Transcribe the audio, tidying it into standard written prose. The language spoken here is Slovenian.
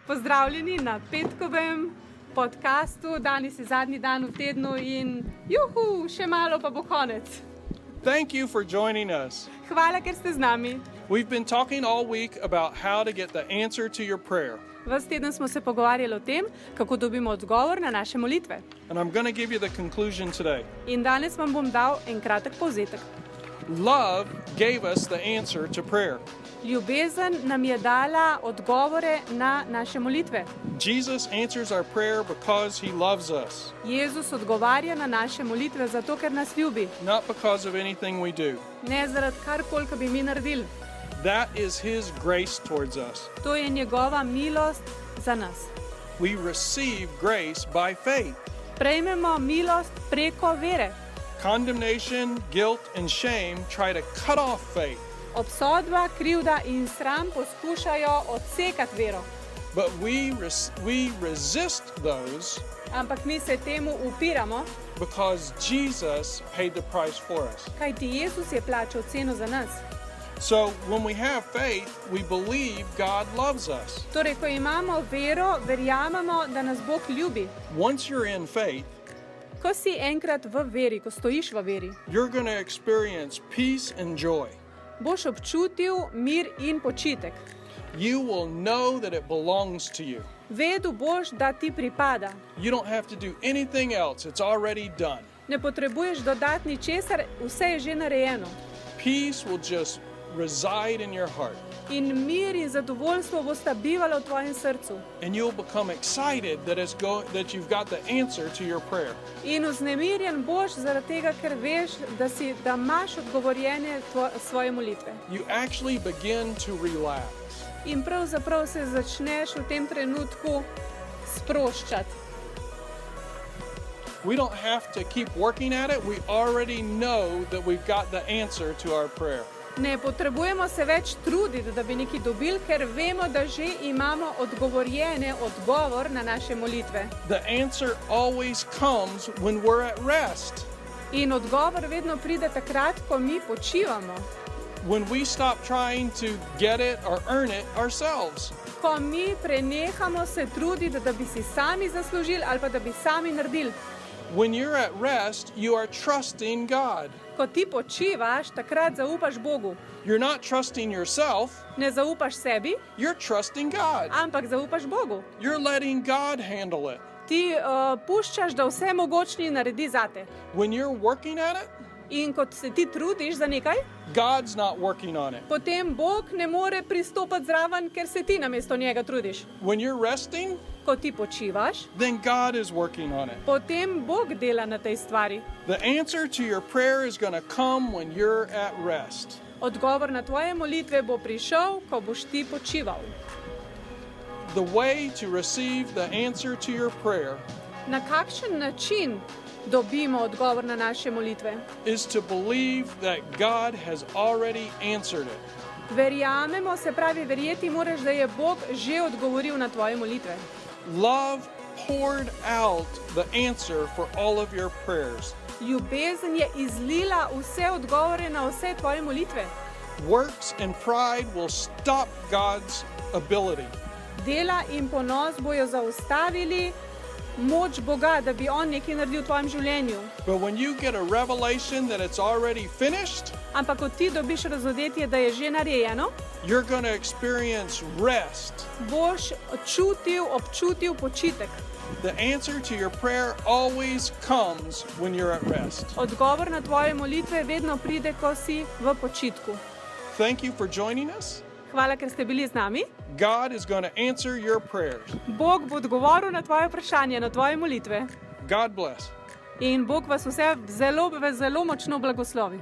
Pozdravljeni na petkovem podcastu. Danes je zadnji dan v tednu in še malo pa bo konec. Thank you for joining us. Hvala, ker ste z nami. We've been talking all week about how to get the answer to your prayer. Ves teden smo se pogovarjali o tem, kako dobimo odgovor na naše molitve. And I'm going to give you the conclusion today. In danes vam bom dal en kratek povzetek. Love gave us the answer to prayer. Ljubezen nam je dala odgovore na naše molitve. Jesus answers our prayer because he loves us, Jezus odgovarja na naše molitve zato, ker nas ljubi. not because of anything we do. Ne zaradi karkoli, kar bi mi naredili. That is his grace towards us. To je njegova milost za nas. We receive grace by faith. Prejmemo milost preko vere. Condemnation, guilt, and shame try to cut off faith, Obsodba, krivda in sram poskušajo odsekati vero. but we resist those Ampak mi se temu upiramo, because Jesus paid the price for us. kajti Jezus je plačal ceno za nas. So when we have faith, we believe God loves us. Torej, ko imamo vero, verjamemo, da nas Bog ljubi. Once you're in faith, Ko si enkrat v veri, ko stojiš v veri, you're going to experience peace and joy. boš občutil mir in počitek. You will know that it belongs to you. Vedel boš, da ti pripada. You don't have to do anything else. It's already done. Ne potrebuješ dodati ničesar, vse je že narejeno. Peace will just reside in your heart. In mir in zadovoljstvo bosta bivala v tvojem srcu. And you'll become excited that you've got the answer to your prayer. In vznemirjen boš zaradi tega, ker veš, da imaš odgovorjene svoje molitve. You actually begin to relax. In pravzaprav se začneš v tem trenutku sproščati. We don't have to keep working at it. We already know that we've got the answer to our prayer. Ne potrebujemo se več truditi, da bi nekaj dobili, ker vemo, da že imamo odgovorjene odgovor na naše molitve. The answer always comes when we're at rest. In odgovor vedno pride takrat, ko mi počivamo. When we stop trying to get it or earn it ourselves. Ko mi prenehamo se truditi, da bi si sami zaslužili ali pa da bi sami naredili. When you're at rest, you are trusting God. Ko ti počivaš, takrat zaupaš Bogu. You're not trusting yourself, Ne zaupaš sebi, you're trusting God. ampak zaupaš Bogu. You're letting God handle it. Ti puščaš, da vse mogočni naredi zate. When you're working at it, In ko se ti trudiš za nekaj, God's not working on it. potem Bog ne more pristopiti zraven, ker se ti namesto njega trudiš. When you're resting, Ko ti počivaš, then God is working on it. potem Bog dela na tej stvari. The answer to your prayer is going to come when you're at rest. Odgovor na tvoje molitve bo prišel, ko boš ti počival. The way to receive the answer to your prayer Na kakšen način dobimo odgovor na naše molitve? is to believe that God has already answered it. Verjamemo, se pravi, verjeti moraš, da je Bog že odgovoril na tvoje molitve. Love poured out the answer for all of your prayers. Ljubezen je izlila vse odgovore na vse tvoje molitve. Works and pride will stop God's ability. Dela in ponos bojo zaustavili moč Boga, da bi On nekaj naredil v tvojem življenju. But when you get a revelation that it's already finished, Ampak ko ti dobiš razodetje, da je že narejeno, you're going to experience rest. boš občutil počitek. The answer to your prayer always comes when you're at rest. Odgovor na tvoje molitve vedno pride, ko si v počitku. Thank you for joining us. Hvala, ker ste bili z nami. God is going to answer your prayers. Bog bo odgovoril na tvoje vprašanje, na tvoje molitve. God bless. In Bog vas vse zelo, zelo močno blagoslovi.